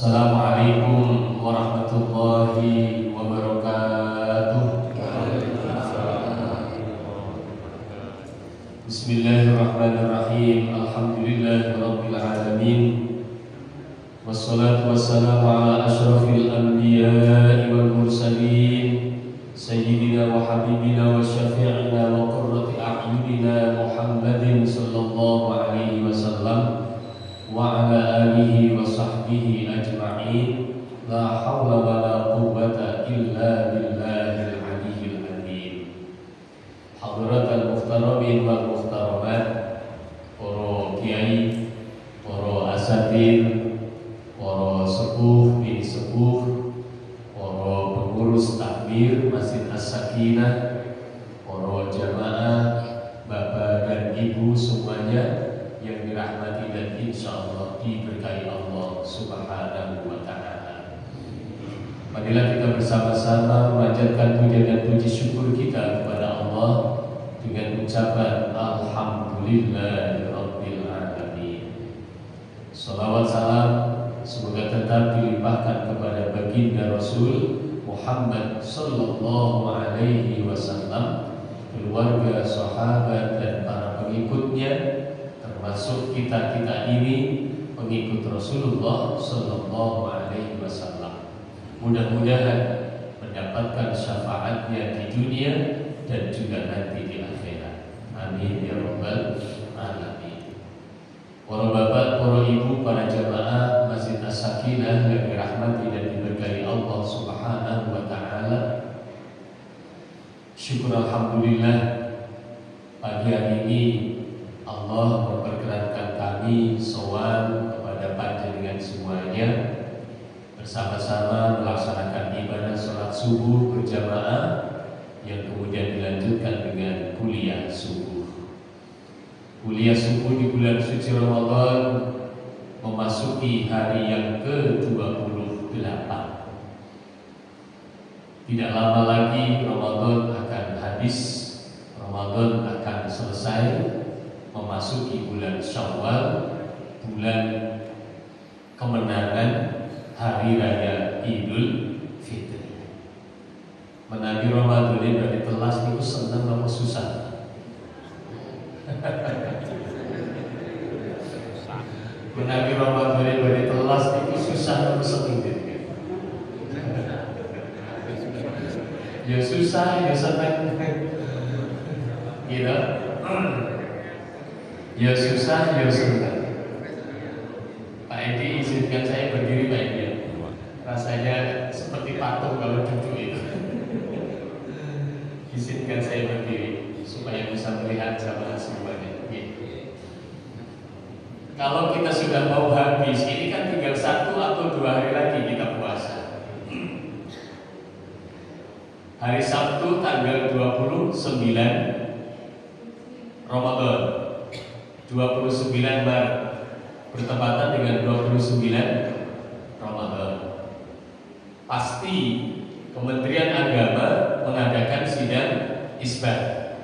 Assalamualaikum warahmatullahi wabarakatuh. Bismillahirrahmanirrahim. Alhamdulillahirabbil alamin. Wassalatu wassalamu ala asyrafil anbiya'i wal mursalin sayyidina wa habibina wa syafi'ina wa qurrati a'yunina Muhammadin sallallahu alaihi wasallam wa ala alihi wa sahbihi ajma'in. La hawla wa la quwwata illa billahil aliyyil azim. Hadratal muhtaramin wal muhtaramat, para kiai, para asatidz, para sepuh, bini sepuh, para pengurus takmir Masjid As-Sakinah, para jamaah, bapak dan ibu semuanya yang dirahmati dan insyaallah diberkahi Allah Subhanahu wa ta'ala. Marilah kita bersama-sama memanjatkan puja dan puji syukur kita kepada Allah dengan ucapan Alhamdulillahirabbil alamin. Salawat salam semoga tetap dilimpahkan kepada baginda Rasul Muhammad sallallahu alaihi wasallam, keluarga, sahabat dan para pengikutnya, termasuk kita-kita ini pengikut Rasulullah sallallahu alaihi wasallam. Mudah-mudahan mendapatkan syafaatnya di dunia dan juga nanti di akhirat. Amin ya rabbal alamin. Para bapak, para ibu, para jamaah Masjid As-Sakinah yang dirahmati dan diberkahi Allah Subhanahu wa taala. Syukur alhamdulillah pagi hari ini Allah memperkenankan kami sowan kepada panjenengan semuanya bersama-sama melaksanakan ibadah sholat subuh berjamaah yang kemudian dilanjutkan dengan kuliah subuh. Kuliah subuh di bulan suci Ramadan memasuki hari yang ke-28. Tidak lama lagi Ramadan akan habis, Ramadan akan selesai, memasuki bulan Syawal, bulan kemenangan hari raya Idul Fitri. Menagi Ramadan ini berarti telas itu senang apa susah? Menagi Ramadan ini berarti telas itu susah apa senang? Ya susah, ya senang. Gitu. Ya susah, ya senang. Pak Edi izinkan saya berdiri Pak Edi. Rasanya seperti patung kalau duduk itu. Izinkan saya berdiri supaya bisa melihat jamaah semuanya. Kalau kita sudah mau habis, ini kan tinggal 1 atau 2 hari lagi kita puasa. Hari Sabtu tanggal 29 Ramadan, 29 Maret bertepatan dengan 29 Ramadan. Pasti Kementerian Agama mengadakan sidang isbat.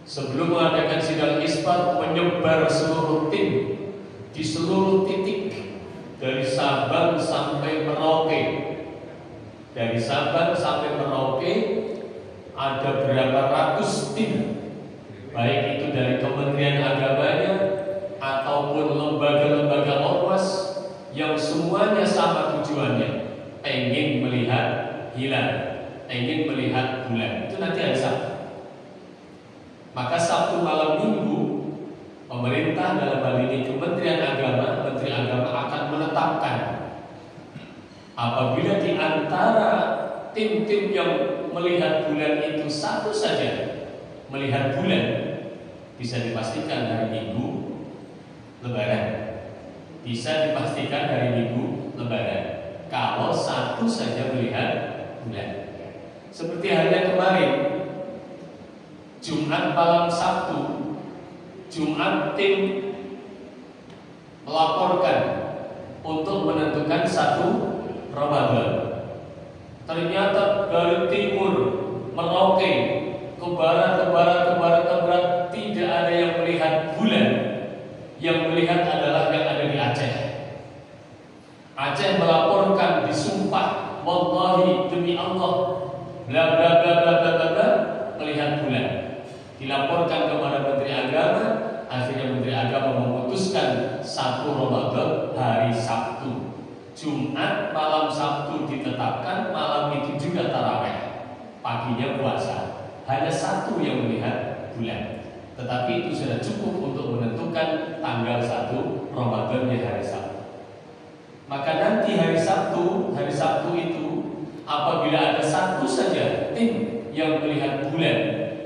Sebelum mengadakan sidang isbat, menyebar seluruh tim di seluruh titik dari Sabang sampai Merauke. Dari Sabang sampai Merauke ada berapa ratus tim, baik itu dari Kementerian Agamanya ataupun lembaga-lembaga ormas yang semuanya sama tujuannya, ingin melihat hilal, ingin melihat bulan. Itu nanti hari Sabtu. Maka Sabtu malam Minggu pemerintah dalam hal ini Kementerian Agama, Menteri Agama akan menetapkan apabila di antara tim-tim yang melihat bulan itu satu saja melihat bulan, bisa dipastikan hari Minggu Lebaran. Bisa dipastikan hari Minggu Lebaran kalau satu saja melihat bulan. Seperti hari yang kemarin, Jumat malam Sabtu, Jumat tim melaporkan untuk menentukan 1 Ramadan. Ternyata dari timur Merauke ke barat, tidak ada yang melihat bulan. Yang melihat adalah yang ada di Aceh. Aceh melaporkan disumpah, wallahi demi Allah, bla bla bla bla bla bla bla, melihat bulan. Dilaporkan kepada Menteri Agama, akhirnya Menteri Agama memutuskan 1 Ramadan hari Sabtu. Jumat malam Sabtu ditetapkan, malam itu juga tarawih, paginya puasa. Hanya 1 yang melihat bulan. Tetapi itu sudah cukup untuk menentukan tanggal 1 Ramadannya hari Sabtu. Maka nanti hari Sabtu itu apabila ada 1 saja tim yang melihat bulan,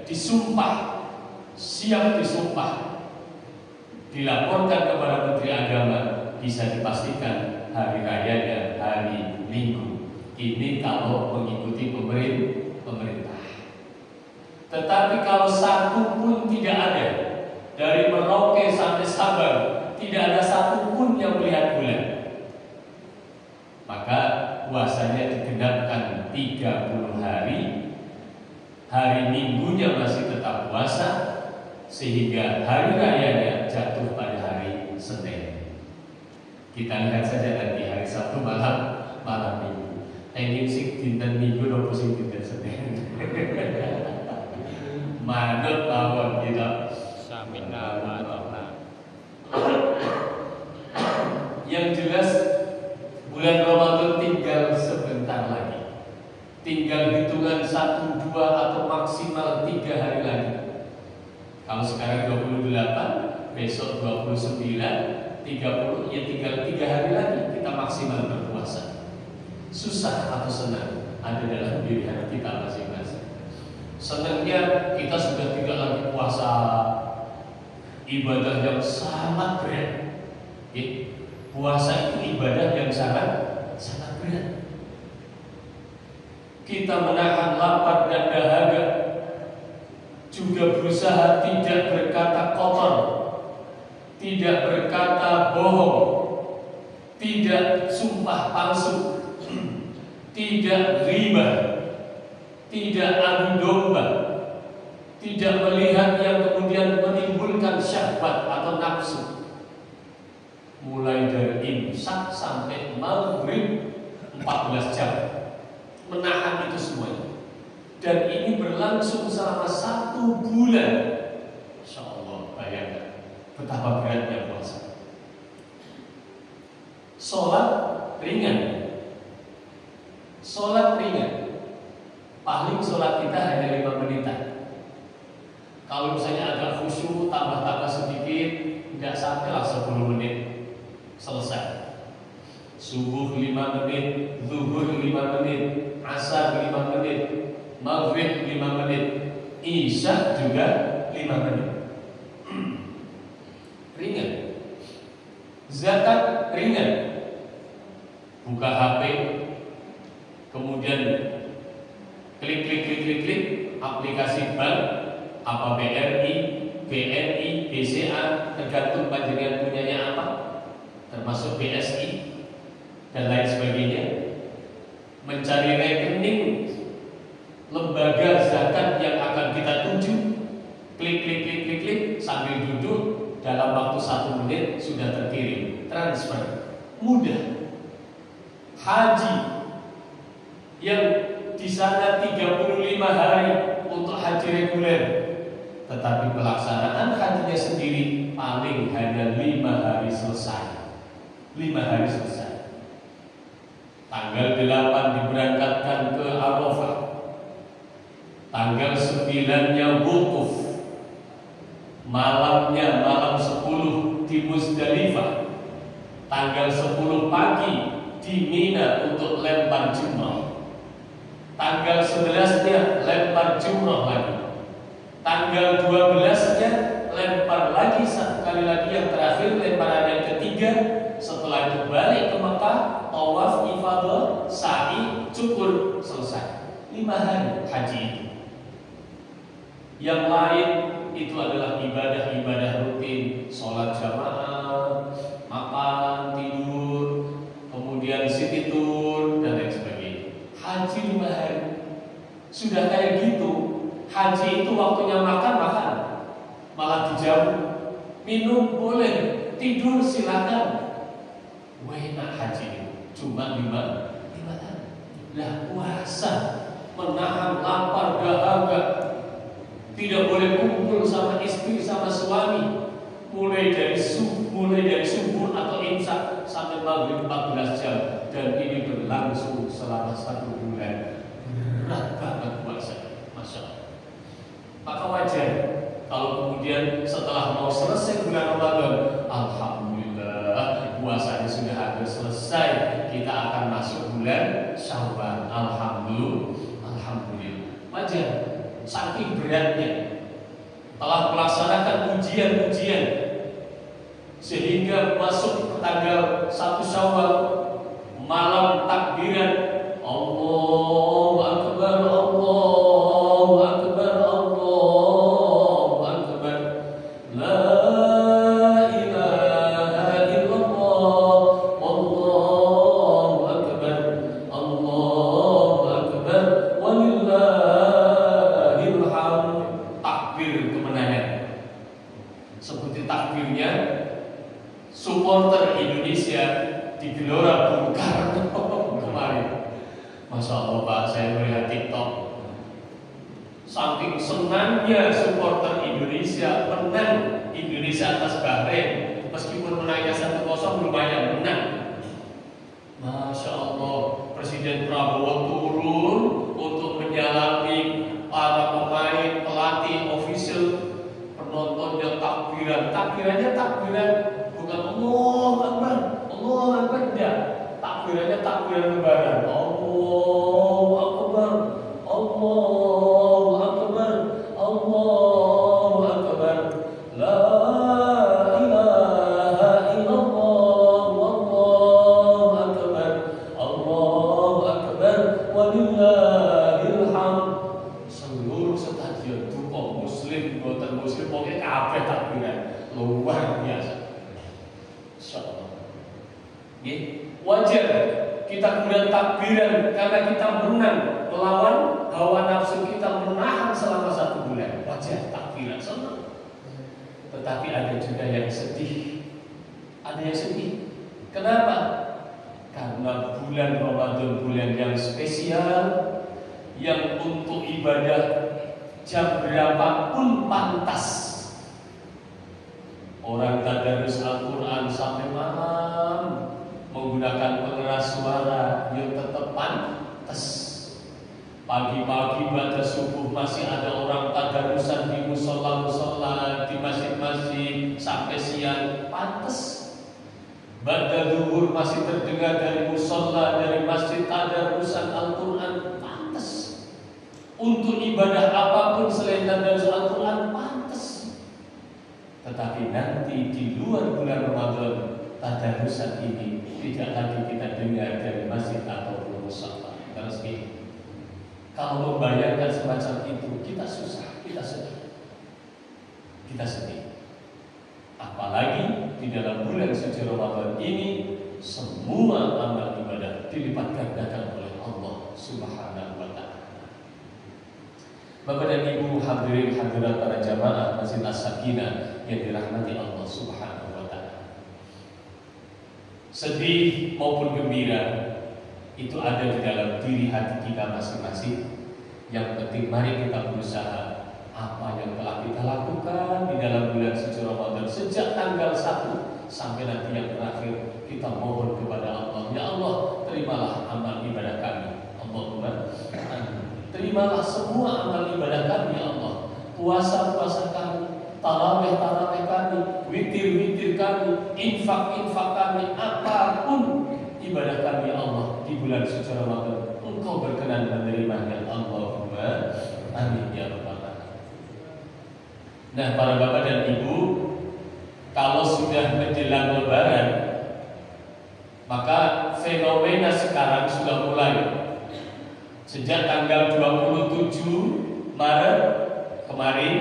disumpah, siap disumpah, dilaporkan kepada Menteri Agama, bisa dipastikan hari rayanya hari Minggu. Ini kalau mengikuti pemerintah. Tetapi kalau 1 pun tidak ada, dari Merauke sampai Sabang tidak ada 1 pun yang melihat bulan, maka puasanya digenapkan 30 hari. Hari Minggunya masih tetap puasa, sehingga hari rayanya jatuh pada hari Senin. Kita lihat saja nanti hari Sabtu malam Minggu. Engin sing dinten Minggu nopo sing dinten Senin. Manut mawon kita. Samina wa ta'ala. Yang jelas bulan Ramadan tinggal sebentar lagi. Tinggal hitungan 1, 2 atau maksimal 3 hari lagi. Kalau sekarang 28, besok 29, 30, ya tinggal 3 hari lagi kita maksimal berpuasa. Susah atau senang ada dalam pilihan kita masing-masing. Senangnya kita sudah tidak lagi puasa, ibadah yang sangat berat. Puasa itu ibadah yang sangat berat. Kita menahan lapar dan dahaga, juga berusaha tidak berkata kotor, tidak berkata bohong, tidak sumpah palsu, tidak riba, tidak adu domba, tidak melihat yang kemudian menimbulkan syahwat atau nafsu. Mulai dari imsak sampai maghrib 14 jam, menahan itu semuanya. Dan ini berlangsung selama 1 bulan. Insya Allah, bayangkan betapa beratnya puasa. Sholat ringan, paling sholat kita hanya 5 menitan. Kalau misalnya agak khusyuk, tambah sedikit, tidak sampai lah 10 menit selesai. Subuh 5 menit, zuhur 5 menit, asar 5 menit, maghrib 5 menit, isya juga 5 menit. Ringan. Zakat ringan. Buka HP, kemudian klik aplikasi bank, apa BRI, BNI, BCA, tergantung panjenengan punyanya apa, termasuk BSI dan lain sebagainya. Mencari rekening lembaga zakat yang akan kita tuju, klik sambil duduk, dalam waktu 1 menit sudah terkirim, transfer, mudah. Haji yang di sana 35 hari untuk haji reguler, tetapi pelaksanaan hajinya sendiri paling hanya 5 hari selesai. 5 hari selesai. Tanggal 8 diberangkatkan ke Arafah, tanggal 9-nya wukuf, malamnya malam 10 di Muzdalifah, tanggal 10 pagi di Mina untuk lempar jumrah, tanggal 11-nya lempar jumrah lagi, tanggal 12-nya lempar lagi sekali lagi, yang terakhir lemparan yang ketiga. Setelah itu balik ke Mekah, tawaf, ifadah, sa'i, cukur, selesai. 5 hari haji itu. Yang lain itu adalah ibadah-ibadah rutin, sholat jamaah, makan, tidur, kemudian city tour dan lain sebagainya. Haji 5 hari. Sudah kayak gitu, haji itu waktunya makan, malah dijauh. Minum boleh, tidur silakan. Enak haji ini. cuma 5 hari. Lah puasa menahan lapar dahaga, tidak boleh kumpul sama istri sama suami, mulai dari subuh atau imsak sampai maghrib 14 jam, dan ini berlangsung selama 1 bulan. Berat banget puasa, masya Allah. Maka wajar kalau kemudian setelah mau selesai bulan Ramadan, alhamdulillah puasanya sudah hampir selesai, kita akan masuk bulan Syawal. Alhamdulillah. Wajar, saking beratnya telah melaksanakan ujian-ujian sehingga masuk tanggal 1 Syawal malam takbiran Allahu Akbar, Allahu Akbar, Allahu Akbar, la ilaha illallah, Allahu Akbar, Allahu Akbar, walillahil hamd. Takbir kemenangan. Seperti takbirnya supporter Indonesia di Gelora Bung Karno kemarin. Masya Allah Pak, saya melihat TikTok, saking senangnya supporter Indonesia menang Indonesia atas Bahrain, meskipun menangnya 1-0 lumayan menang. Masya Allah, Presiden Prabowo turun untuk menyalami para pemain, pelatih, official, penontonnya takbirannya takbiran bukan Allahu Akbar, Allahu Akbar, enggak. Takbirannya takbiran lebaran. Allahu Akbar, Allahu Akbar, Allahu Akbar, la ilaha illallah, Allahu Akbar, Allahu Akbar, walillahil hamd. Seluruh stadion tuh muslim, bukan muslim, pokoknya kabeh takbiran. Luar biasa. Insyaallah. Wajar kita kemudian takbiran karena kita menang melawan hawa nafsu kita, menahan selama 1 bulan. Wajar takbiran, senang. Tetapi ada juga yang sedih. Ada yang sedih. Kenapa? Karena bulan Ramadan bulan yang spesial, yang untuk ibadah jam berapapun pantas. Orang tadarus Al-Quran sampai malam menggunakan pengeras suara yang tetap pantas. Pagi-pagi baca subuh masih ada orang tadarusan di musola-musola, di masjid-masjid sampai siang, pantas. Baca zuhur masih terdengar dari musola, dari masjid tadarusan Al-Quran, pantas. Untuk ibadah apapun selain tadarus Al-Quran, pantas. Tetapi nanti di luar bulan Ramadan, tadarusan ini tidak lagi kita dengar dari masjid ataupun musola. Terus ini, kalau membayangkan semacam itu, kita susah, kita sedih. Apalagi di dalam bulan suci Ramadan ini, semua amal ibadah dilipat gandakan oleh Allah Subhanahu wa Ta'ala. Bapak dan Ibu hadirin hadirat para jamaah Masjid As-Sakinah yang dirahmati Allah Subhanahu wa Ta'ala. Sedih maupun gembira itu ada di dalam diri hati kita masing-masing. Yang penting mari kita berusaha apa yang telah kita lakukan di dalam bulan suci Ramadan sejak tanggal 1 sampai nanti yang terakhir, kita mohon kepada Allah, ya Allah, terimalah amal ibadah kami. Allahumma terimalah semua amal ibadah kami, ya Allah. Puasa-puasa kami, tarawih kami, witir kami, infak kami, apapun ibadah kami, ya Allah, di bulan suci Ramadan, Engkau berkenan menerimanya. Allahumma amin ya rabbal alamin. Nah, para bapak dan ibu, kalau sudah menjelang Lebaran, maka fenomena sekarang sudah mulai. Sejak tanggal 27 Maret kemarin,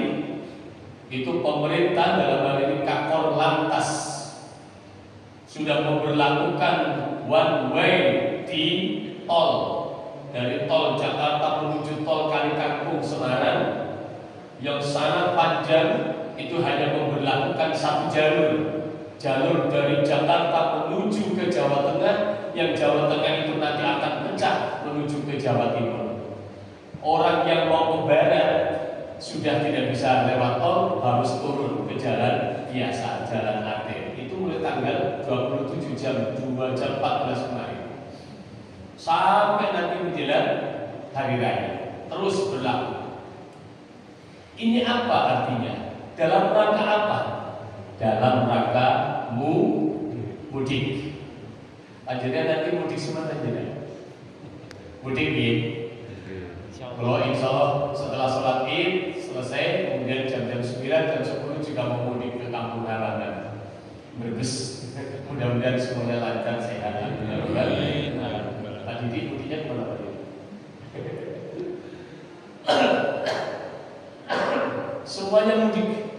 itu pemerintah dalam hal ini Kakor Lantas sudah memberlakukan one way di tol, dari tol Jakarta menuju tol Kalikangkung Semarang yang sangat panjang. Itu hanya memberlakukan 1 jalur dari Jakarta menuju ke Jawa Tengah yang Jawa Tengah itu nanti akan pecah menuju ke Jawa Timur. Orang yang mau ke barat sudah tidak bisa lewat tol, harus turun ke jalan biasa, jalan arteri. Itu mulai tanggal 27 jam 2 jam 14 kemarin sampai nanti menjelang hari raya terus berlaku. Ini apa artinya? Dalam rangka apa? Dalam rangka mudik. Akhirnya nanti mudik semua saja. Mudik ya. Kalau insya Allah setelah sholat Id selesai, kemudian jam-jam 9, jam 10 juga mau mudik ke kampung halaman Brebes. Mudah-mudahan semuanya lancar, sehat. Mudah-mudahan. Pak Didi mudiknya kemana Pak Didi? Semuanya mudik.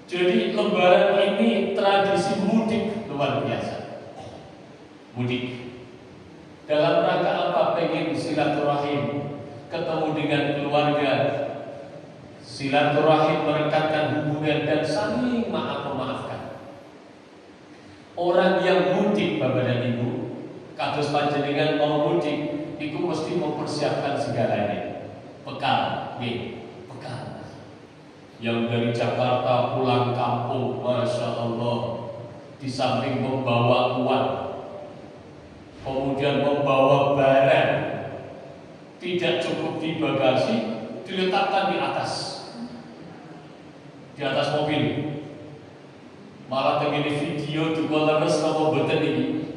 Jadi Lebaran ini tradisi mudik luar biasa. Mudik dalam rangka apa? Pengen silaturahim, ketemu dengan keluarga, silaturahim, merekatkan hubungan dan saling maaf-memaafkan. Orang yang mudik, Bapak dan Ibu, kados panjenengan mau mudik, itu mesti mempersiapkan segalanya. Bekal, bekal. Yang dari Jakarta pulang kampung, Masya Allah, di samping membawa uang, kemudian membawa barang, tidak cukup di bagasi, diletakkan di atas mobil. Malah begini video di Kualares sama boten ini,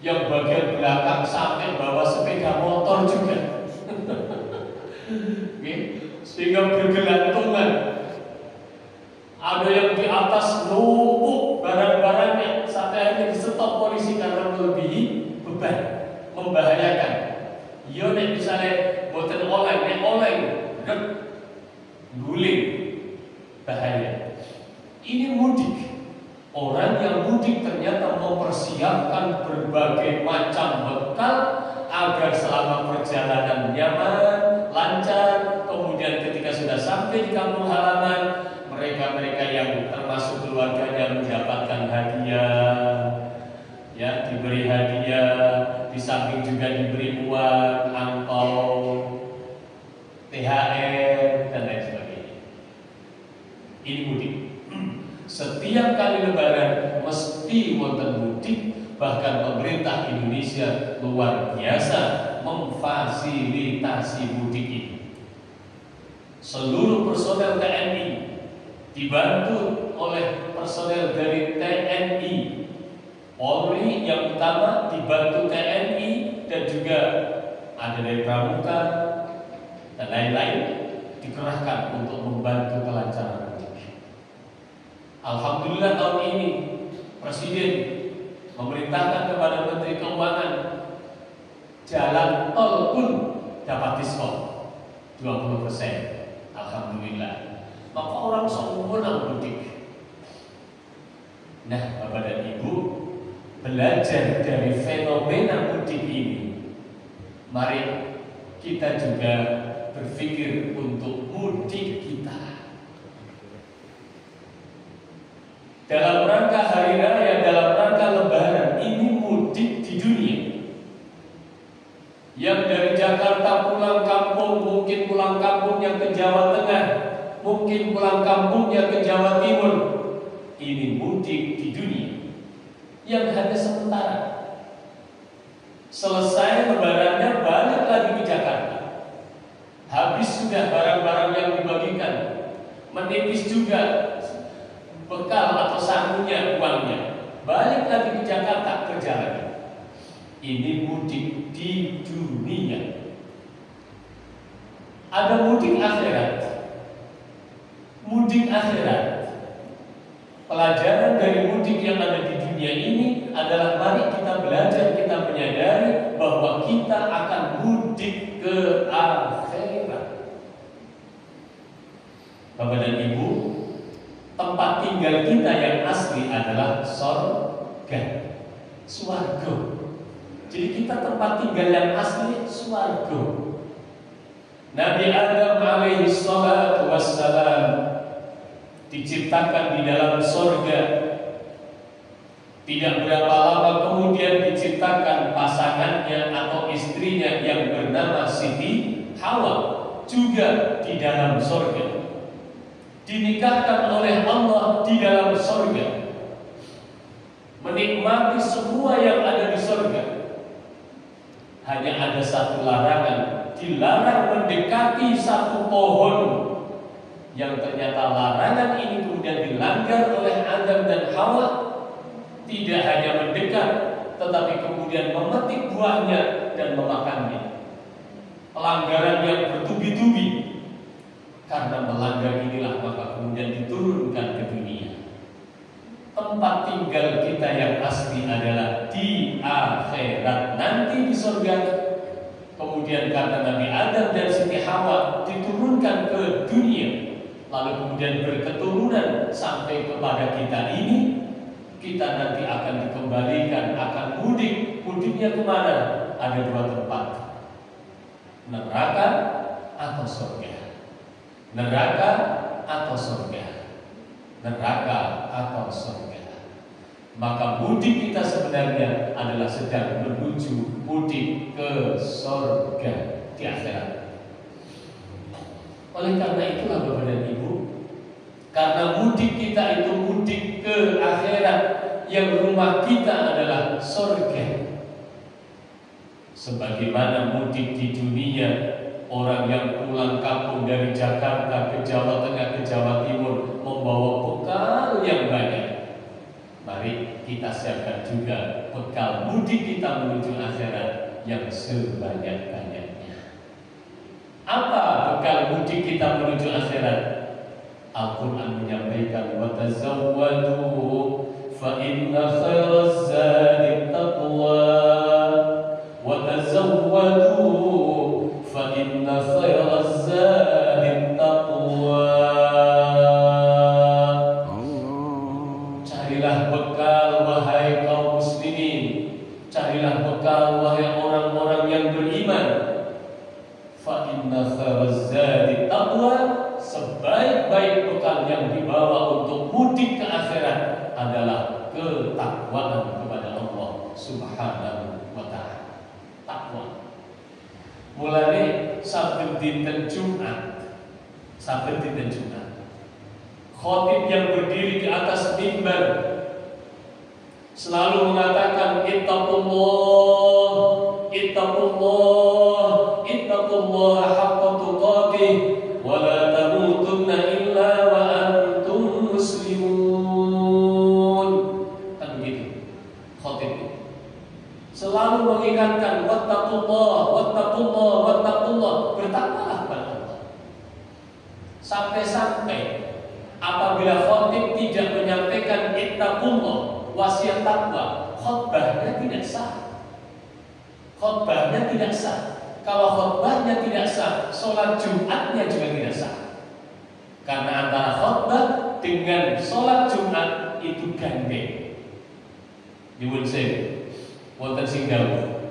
yang bagian belakang sampai bawa sepeda motor juga, sehingga bergelantungan. Ada yang di atas numpuk barang-barangnya sampai akhirnya disetop polisi karena melebihi beban, membahayakan. Yo nek misalnya boten oleng, guling, bahaya. Ini mudik. Orang yang mudik ternyata mempersiapkan berbagai macam bekal agar selama perjalanan nyaman, lancar. Kemudian ketika sudah sampai di kampung halaman, mereka yang termasuk keluarganya mendapatkan hadiah, ya, diberi hadiah, di samping juga diberi uang, angpau, THR dan lain sebagainya. Ini mudik. Setiap kali Lebaran mesti wonten mudik. Bahkan pemerintah Indonesia luar biasa memfasilitasi mudik ini. Seluruh personel TNI dibantu oleh personel dari TNI, Polri yang utama dibantu TNI, dan juga ada dari Pramuka dan lain-lain dikerahkan untuk membantu kelancaran mudik. Alhamdulillah tahun ini Presiden memerintahkan kepada Menteri Keuangan jalan tol pun dapat diskon 20%. Alhamdulillah. Maka orang sempurna mudik. Nah, Bapak dan Ibu, belajar dari fenomena mudik ini, mari kita juga berpikir untuk mudik kita. Dalam rangka hari raya, dalam rangka Lebaran, ini mudik di dunia. Yang dari Jakarta pulang kampung, mungkin pulang kampungnya ke Jawa Tengah, mungkin pulang kampungnya ke Jawa Timur. Ini mudik di dunia yang hanya sementara. Selesai Lebarannya balik lagi ke Jakarta. Habis sudah barang-barang yang dibagikan, menipis juga bekal atau sangunya, uangnya, balik lagi ke Jakarta kerja lagi. Ini mudik di dunia. Ada mudik akhirat. Mudik akhirat. Pelajaran dari mudik yang ada di dunia ini adalah mari kita belajar, kita menyadari bahwa kita akan mudik ke akhirat. Bapak dan Ibu, tempat tinggal kita yang asli adalah surga, swarga. Jadi kita tempat tinggal yang asli swarga. Nabi Adam alaihi salatu wassalam diciptakan di dalam surga. Tidak berapa lama kemudian diciptakan pasangannya atau istrinya yang bernama Siti Hawa juga di dalam surga. Dinikahkan oleh Allah di dalam surga. Menikmati semua yang ada di surga. Hanya ada satu larangan, dilarang mendekati satu pohon, yang ternyata larangan ini kemudian dilanggar oleh Adam dan Hawa. Tidak hanya mendekat, tetapi kemudian memetik buahnya dan memakannya. Pelanggaran yang bertubi-tubi. Karena melanggar inilah maka kemudian diturunkan ke dunia. Tempat tinggal kita yang asli adalah di akhirat, nanti di surga. Kemudian karena Nabi Adam dan Siti Hawa diturunkan ke dunia, lalu kemudian berketurunan sampai kepada kita ini, kita nanti akan dikembalikan, akan mudik. Mudiknya kemana? Ada dua tempat, neraka atau surga. Neraka atau surga. Neraka atau surga. Maka mudik kita sebenarnya adalah sedang menuju mudik ke surga di akhirat. Oleh karena itulah Bapak dan Ibu, karena mudik kita itu mudik ke akhirat, yang rumah kita adalah surga. Sebagaimana mudik di dunia, orang yang pulang kampung dari Jakarta ke Jawa Tengah, ke Jawa Timur membawa bekal yang banyak. Mari kita siapkan juga bekal mudik kita menuju akhirat yang sebanyak-banyaknya. Apa bekal mudik kita menuju akhirat? Al-Quran menyampaikan, wa tazawwadu fa inna khairaz zadi taqwa, wa tazawwadu fa inna khairaz zadi taqwa. Carilah bekal wahai kaum muslimin, carilah bekal wahai orang-orang yang beriman. Fa inna khairaz zadi taqwa, sebaik-baik bekal yang dibawa untuk mudik ke akhirat adalah ketakwaan kepada Allah Subhanahu wa ta'ala. Takwa. Mulai saben dinten Jumat, khotib yang berdiri di atas mimbar selalu mengatakan ittaqullah, ittaqullah, ittaqullah haqqa tuqatih, wa la tamutunna illa wa antum muslimun. Kan begitu khotib. Selalu mengingatkan wattaqullah, wattaqullah, wattaqullah, bertakwalah kepada Allah. Sampai-sampai apabila khotib tidak menyampaikan ittaqullah, wasiat takwa, khotbahnya tidak sah. Khotbahnya tidak sah. Kalau khotbahnya tidak sah, sholat Jumatnya juga tidak sah. Karena antara khotbah dengan sholat Jumat itu gandeng. Nyuwun sewu, wonten sing dawuh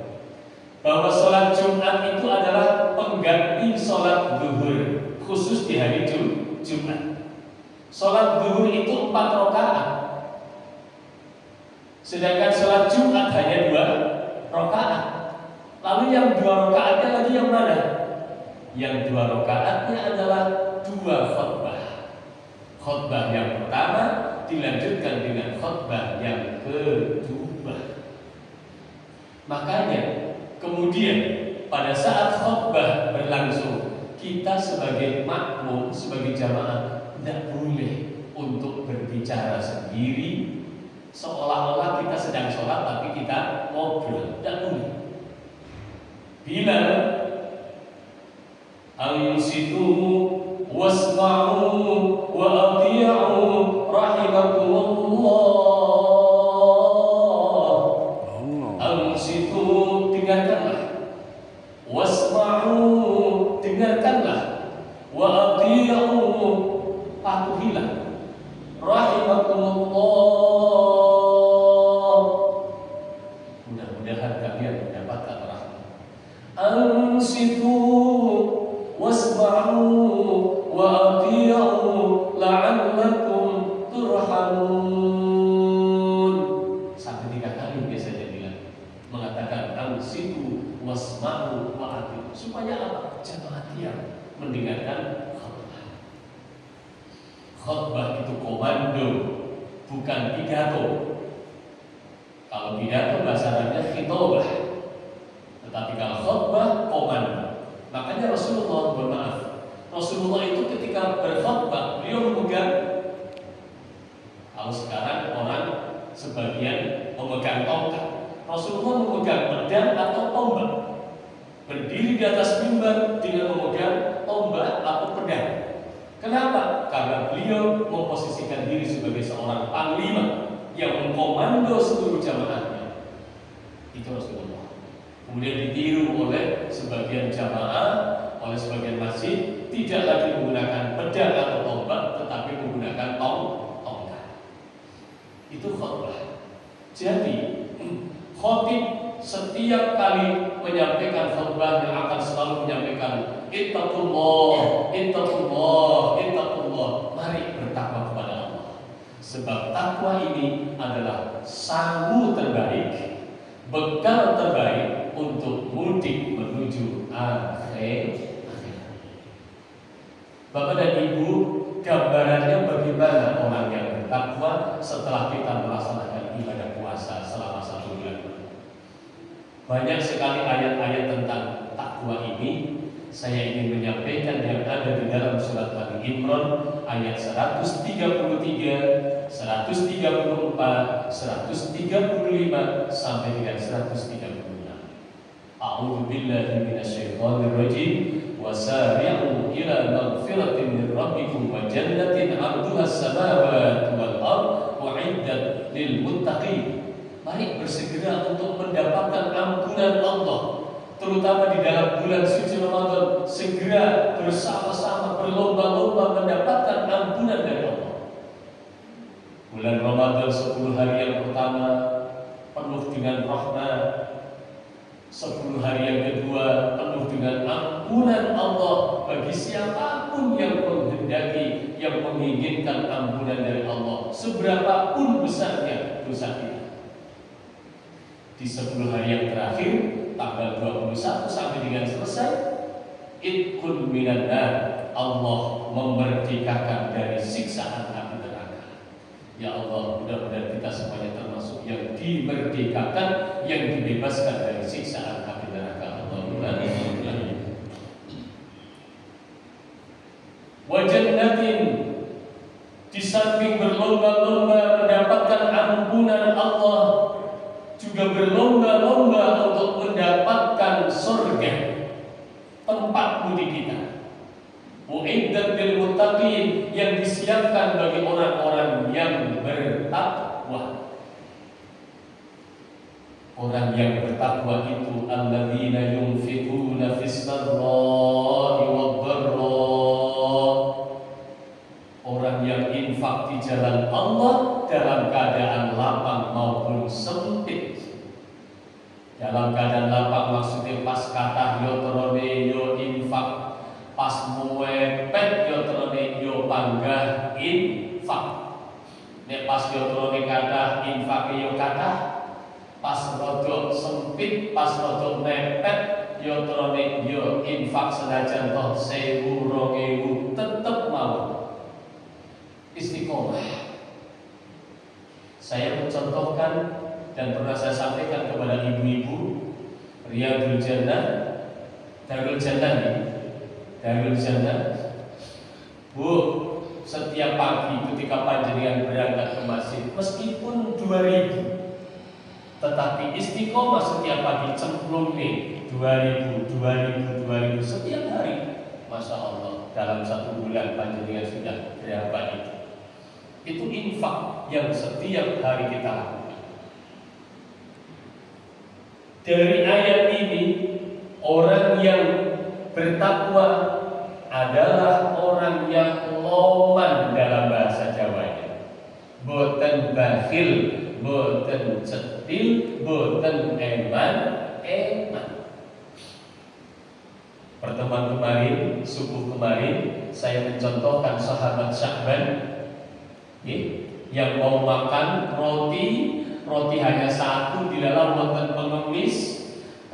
bahwa sholat Jumat itu adalah pengganti sholat zuhur, khusus di hari Jumat. Sholat zuhur itu 4 rakaat, sedangkan sholat Jumat hanya 2 rakaat. Lalu yang 2 rakaatnya lagi yang mana? Yang 2 rakaatnya adalah 2 khutbah. Khutbah yang pertama dilanjutkan dengan khutbah yang kedua. Makanya kemudian pada saat khutbah berlangsung, kita sebagai makmum, sebagai jamaah tidak boleh untuk berbicara sendiri seolah-olah kita sedang sholat tapi kita ngobrol. Tidak boleh. Bila ansitu wasma'u wa ati'u rahimakumullah. Ansitu, dengarkanlah. Wasma'u, dengarkanlah. Wa ati'u, patuhilah. Rahimakumullah. Mudah-mudahan kalian mendapatkan rahmat. Ansitu wasma'u wa ati'u la'allakum turhamun. ansitu wasma'u wa'ati'u. Supaya apa? Jamaah diam mendengarkan khutbah. Khutbah itu komando, bukan pidato. Kalau pidato bahasa Arabnya khitobah, tetapi kalau khutbah komando. Makanya Rasulullah, bermaaf, Rasulullah itu ketika berkhutbah beliau memegang, kalau sekarang orang sebagian memegang tongkat, Rasulullah memegang pedang atau tombak, berdiri di atas mimbar dengan memegang tombak atau pedang. Kenapa? Karena beliau memposisikan diri sebagai seorang panglima yang mengkomando seluruh jamaahnya. Itu Rasulullah. Kemudian ditiru oleh sebagian jamaah, oleh sebagian masjid, tidak lagi menggunakan pedang atau tombak, tetapi menggunakan tongkat. Itu khutbah. Jadi khotib setiap kali menyampaikan khutbah yang akan selalu menyampaikan ittaqullah, ittaqullah, ittaqullah. Mari bertakwa kepada Allah. Sebab takwa ini adalah sangu terbaik, bekal terbaik untuk mudik menuju akhir. Bapak dan Ibu, gambarannya bagaimana orang yang bertakwa setelah kita melaksanakan ibadah puasa selama 1 bulan. Banyak sekali ayat-ayat tentang takwa ini. Saya ingin menyampaikan yang ada di dalam surat Ali Imran ayat 133, 134, 135 sampai dengan 136. A'udzu billahi minasyaitonir rajim. Wasari'u ila maghfiratin min rabbikum wa jannatin 'arduha as-samawati wal ardh u'iddat lil muttaqin. Mari bersegera untuk mendapatkan ampunan Allah, terutama di dalam bulan suci Ramadan. Segera bersama-sama berlomba-lomba mendapatkan ampunan dari Allah. Bulan Ramadan 10 hari yang pertama penuh dengan rahmat, 10 hari yang kedua penuh dengan ampunan Allah bagi siapapun yang menghendaki, yang menginginkan ampunan dari Allah, seberapapun besarnya dosa kita. Di 10 hari yang terakhir, tanggal 21 sampai dengan selesai, Idkun minan nar, Allah memerdekakan dari siksaan api neraka. Ya Allah, mudah-mudahan kita semuanya termasuk yang dimerdekakan, yang dibebaskan dari siksaan api neraka. Allahumma amin. Wa jannatin, di samping berlomba-lomba mendapatkan ampunan Allah, juga berlomba-lomba untuk mendapatkan surga, tempat mudik kita. U'iddat lil muttaqin, yang disiapkan bagi orang-orang yang bertakwa. Orang yang bertakwa itu alladzina yunfiquna fis sarra'i wad-dharra. Orang yang infak di jalan Allah dalam keadaan lapang maupun sempit. Dalam keadaan lapang maksudnya pas kata yo terone yo infak, pas muwepet yo terone yo panggah infak. Nek pas yo terone kata infak yo kata, pas rodok sempit, pas rodok mepet yo terone yo infak senajan toh 1000 2000 tetep mau istiqomah. Saya mencontohkan dan pernah saya sampaikan kepada ibu-ibu, Riyadul Jannah, Darul Jannah nih, Darul Jannah. Bu, setiap pagi ketika panjenengan berangkat ke masjid, meskipun 2000, tetapi istiqomah setiap pagi cemplung nih 2000 setiap hari. Masya Allah, dalam 1 bulan panjenengan sudah berapa itu? Itu infak yang setiap hari kita lakukan. Dari ayat ini, orang yang bertakwa adalah orang yang loman dalam bahasa Jawanya. Boten bakhil, boten cetil, boten eman. Pertemuan kemarin, subuh kemarin, saya mencontohkan sahabat Sya'ban yang mau makan roti hanya 1 di dalam wonten pengemis,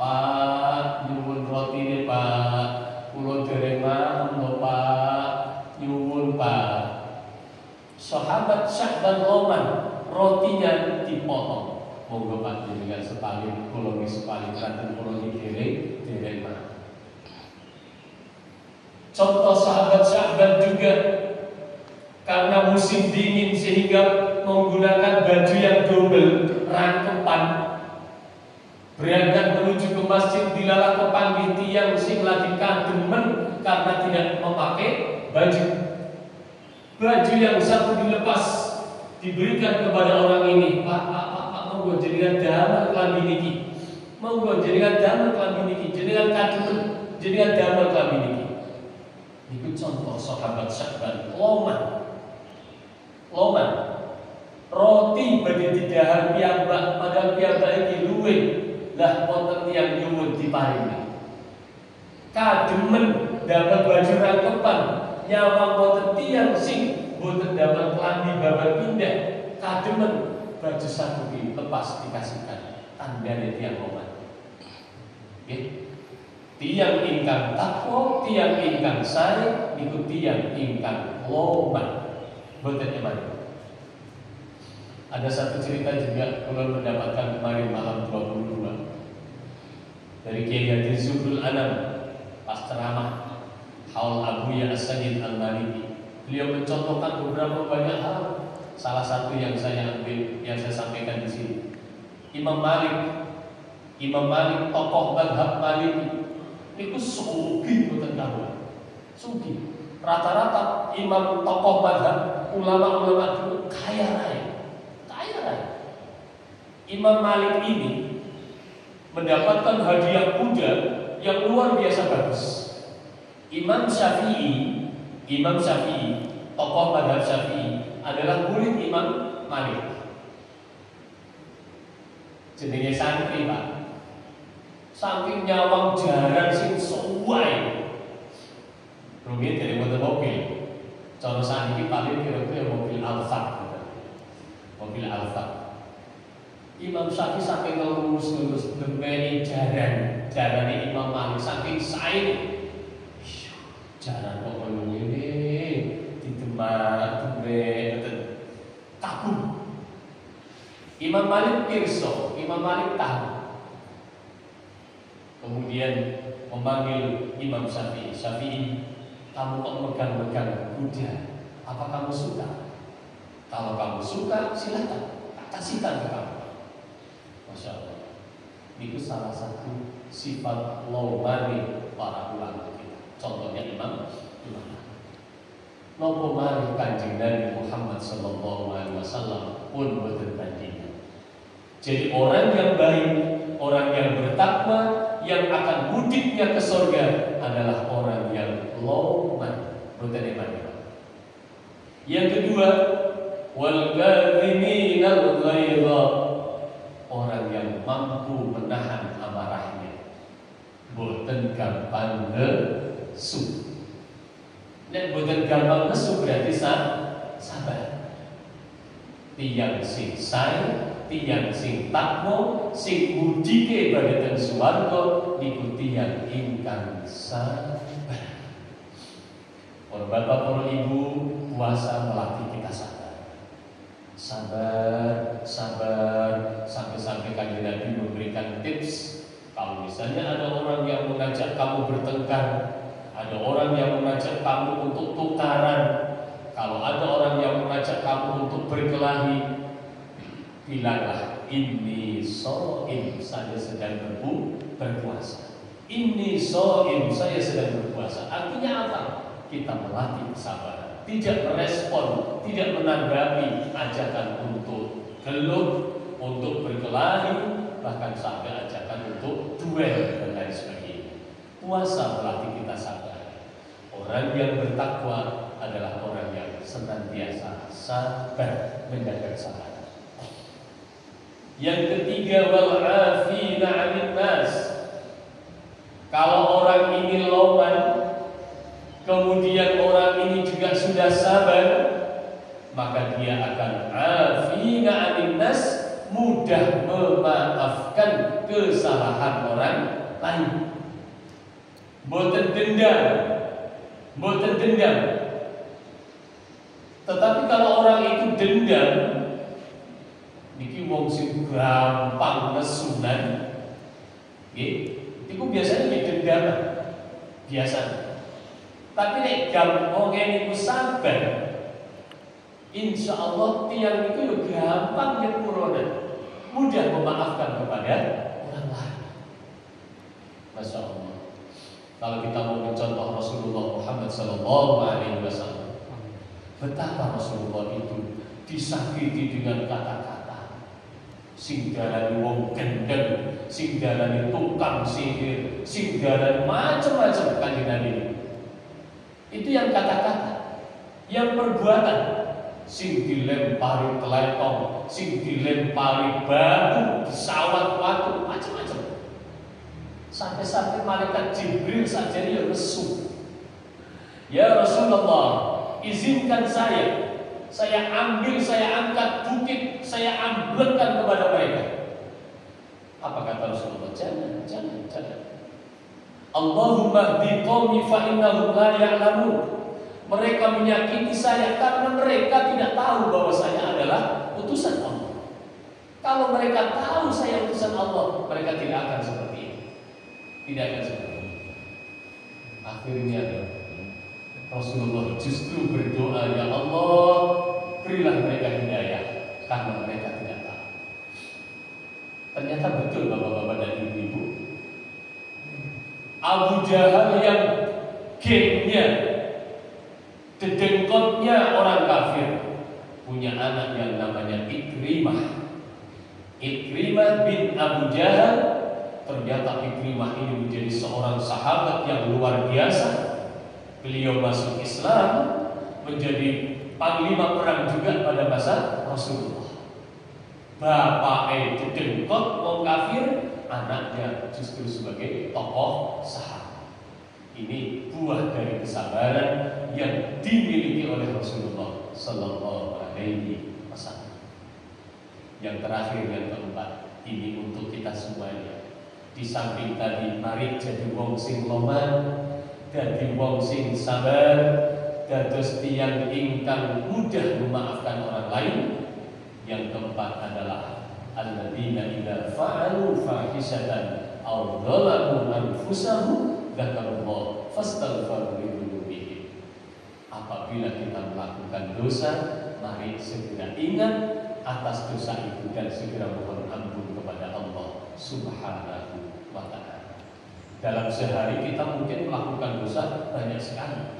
Pak, nyuwun rotine Pak, kula dereng maem lho Pak, nyuwun Pak. Sahabat Sya'ban Roman, rotinya dipotong. Monggo Pak jenengan sepalin, kula nggih sepalin kanten kula niki dereng maem. Contoh sahabat Sya'ban juga karena musim dingin sehingga menggunakan baju yang double rangkepan, berangkat menuju ke masjid dilalah kepanggih tiyang sing lagi kademen karena tidak memakai baju. Baju yang satu dilepas diberikan kepada orang ini. Pak, monggo jenengan damel klambi niki. Monggo jenengan damel klambi niki, jenengan kademen, jenengan damel klambi niki. Itu contoh sahabat Sya'ban. Loman roti badhe didhahar piyambak, padahal piyambak iki luwih lah wonten tiyang nyuwun diparingi. Kademen dapat baju rangkepan, nyawang wonten tiyang sing boten dapat klambi babar pindah. Kademen baju satu lepas dikasihkan, tandane tiyang loman. Nggih. Tiyang ingkang takwa, tiyang ingkang sae niku tiyang ingkang loman. Boten iman. Ada satu cerita juga kula mendapatkan kemarin malam 22 dari Kiai Haji Zuhrul Anam pas ceramah haul Abu Ya As-Sayyid Al-Maliki. Beliau mencontohkan beberapa banyak hal. Salah satu yang saya ambil, yang saya sampaikan di sini, Imam Malik tokoh mazhab Maliki. Itu sugih boten kawula. Sugih. Rata-rata imam tokoh mazhab, ulama-ulama dulu kaya raya. Imam Malik ini mendapatkan hadiah kuda yang luar biasa bagus. Imam Syafi'i, tokoh mazhab Syafi'i adalah murid Imam Malik. Jenenge santri, Pak. Saking nyawang jaran sing suwai. Rumiyin dari mobil. Cara saniki paling kira-kira mobil Alfa. Mobil Alfa. Imam Syafi'i saking lurus-lurus ngembeni jarane Imam Malik saking sae. Jaran kok koyo ngene didemak kagum. Imam Malik pirsa, Imam Malik tahu. Kemudian memanggil Imam Syafi'i. Syafi'i, kamu kok megang-megang kuda? Apa kamu suka? Kalau kamu suka, silakan, tak kasihkan ke kamu. Masya Allah. Itu salah satu sifat lawani para ulama kita. Contohnya Imam. Nopo mari Kanjeng Nabi Muhammad sallallahu alaihi wasallam pun berbanding. Jadi orang yang baik, orang yang bertakwa, yang akan mudiknya ke surga adalah orang yang loman, bukan iman. Yang kedua, wal kadhiminal ghaidha, orang yang mampu menahan amarahnya, boten gampang nesu. Nek boten gampang nesu berarti sabar. Tiyang sing sae, tiyang sing takwa, sing mudike bageteng swarga niku tiyang ingkang sabar. Para bapak, para ibu, puasa melatih kita sabar. Sabar, sampai-sampai Kanjeng Nabi memberikan tips. Kalau misalnya ada orang yang mengajak kamu bertengkar, ada orang yang mengajak kamu untuk tukaran, kalau ada orang yang mengajak kamu untuk berkelahi, bilanglah inni shaim, saya sedang berpuasa. Inni shaim, saya sedang berpuasa. Artinya apa? Kita melatih kesabaran, tidak merespon, tidak menanggapi ajakan untuk gelut, untuk berkelahi, bahkan sampai ajakan untuk duel dan lain sebagainya. Puasa melatih kita sabar. Orang yang bertakwa adalah orang yang senantiasa sabar, menjaga kesabaran. Yang ketiga, wal afina 'anil nas. Kalau orang ini loman, kemudian orang ini juga sudah sabar, maka dia akan afina 'anil nas, mudah memaafkan kesalahan orang lain. Mboten dendam. Tetapi kalau orang itu dendam, niki wong sing gampang nesunan, nggih, iku biasanya dendam biasa. Tapi nek gampang niku sabar, insyaallah tiyang niku gampang nyepurona, mudah memaafkan kepada orang lain. Masya Allah. Kalau kita mau mencontoh Rasulullah Muhammad SAW, betapa Rasulullah itu disakiti dengan kata-kata, sing darani wong gendeng, sing darani tukang sihir, sing darani macam-macam kanjeng Nabi. Itu yang kata-kata, yang perbuatan, sing dilempari telepon, sing dilempari batu, disawat batu, macam-macam. Sampai-sampai malaikat Jibril saja dia lesu. Ya Rasulullah, izinkan saya ambil, saya angkat bukit, saya ambilkan kepada mereka. Apa kata Rasulullah? Jangan. Allahumma hdi qaumi fa innahum la ya'lamun. Mereka menyakiti saya karena mereka tidak tahu bahwa saya adalah utusan Allah. Kalau mereka tahu saya utusan Allah, mereka tidak akan seperti ini. Tidak akan seperti ini. Akhirnya Rasulullah justru berdoa, ya Allah, berilah mereka hidayah karena mereka tidak tahu. Ternyata betul bapak-bapak dan ibu-ibu, Abu Jahal yang gengnya, dedengkotnya orang kafir, punya anak yang namanya Ikrimah. Ikrimah bin Abu Jahal. Ternyata Ikrimah ini menjadi seorang sahabat yang luar biasa. Beliau masuk Islam, menjadi panglima perang juga pada masa Rasulullah. Bapak itu dengkot wong kafir, anaknya justru sebagai tokoh sahabat. Ini buah dari kesabaran yang dimiliki oleh Rasulullah Sallallahu Alaihi Wasallam. Yang terakhir, yang keempat, ini untuk kita semuanya. Di samping tadi mari jadi wong sing loman, dadi wong sing sabar, dados tiyang ingkang mudah memaafkan orang lain. Yang keempat adalah alladzina idza fa'alu fahisatan aw dzalamu anfusahum dzakarullah fastaghfiru lidzunubihim. Apabila kita melakukan dosa, mari segera ingat atas dosa itu dan segera mohon ampun kepada Allah Subhanahu wa ta'ala. Dalam sehari kita mungkin melakukan dosa banyak sekali,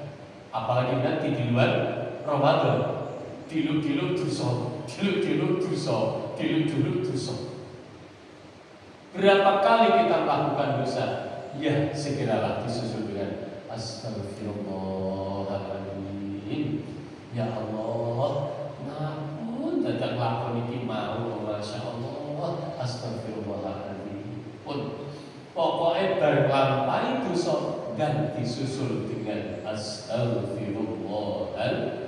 apalagi nanti di luar Ramadan. Dilu-dilu dosa. Berapa kali kita melakukan dosa, ya segeralah disusul dengan astagfirullahaladzim. Ya Allah, ngapun dadak lakon iki mau, masya Allah, astagfirullahaladzim. Pokoknya berlampahi dosa dan disusul dengan astagfirullahaladzim.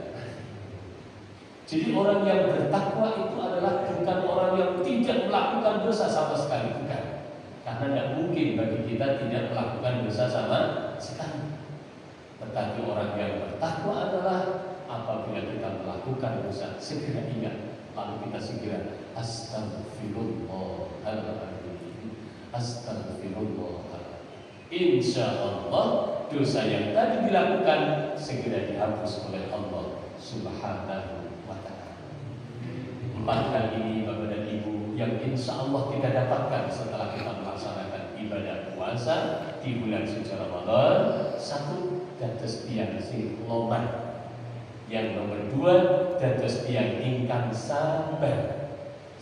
Jadi orang yang bertakwa itu adalah bukan orang yang tidak melakukan dosa sama sekali, bukan. Karena tidak mungkin bagi kita tidak melakukan dosa sama sekali. Tetapi orang yang bertakwa adalah apabila kita melakukan dosa, segera ingat, lalu kita segera astagfirullahaladzim, astagfirullahaladzim. Insya Allah dosa yang tadi dilakukan segera dihapus oleh Allah Subhanahu. 4 hal ini Bapak dan Ibu yang insya Allah kita dapatkan setelah kita melaksanakan ibadah puasa di bulan suci Ramadan. 1, dados tiyang sing loman. Yang nomor 2, dados tiyang ingkang sabar.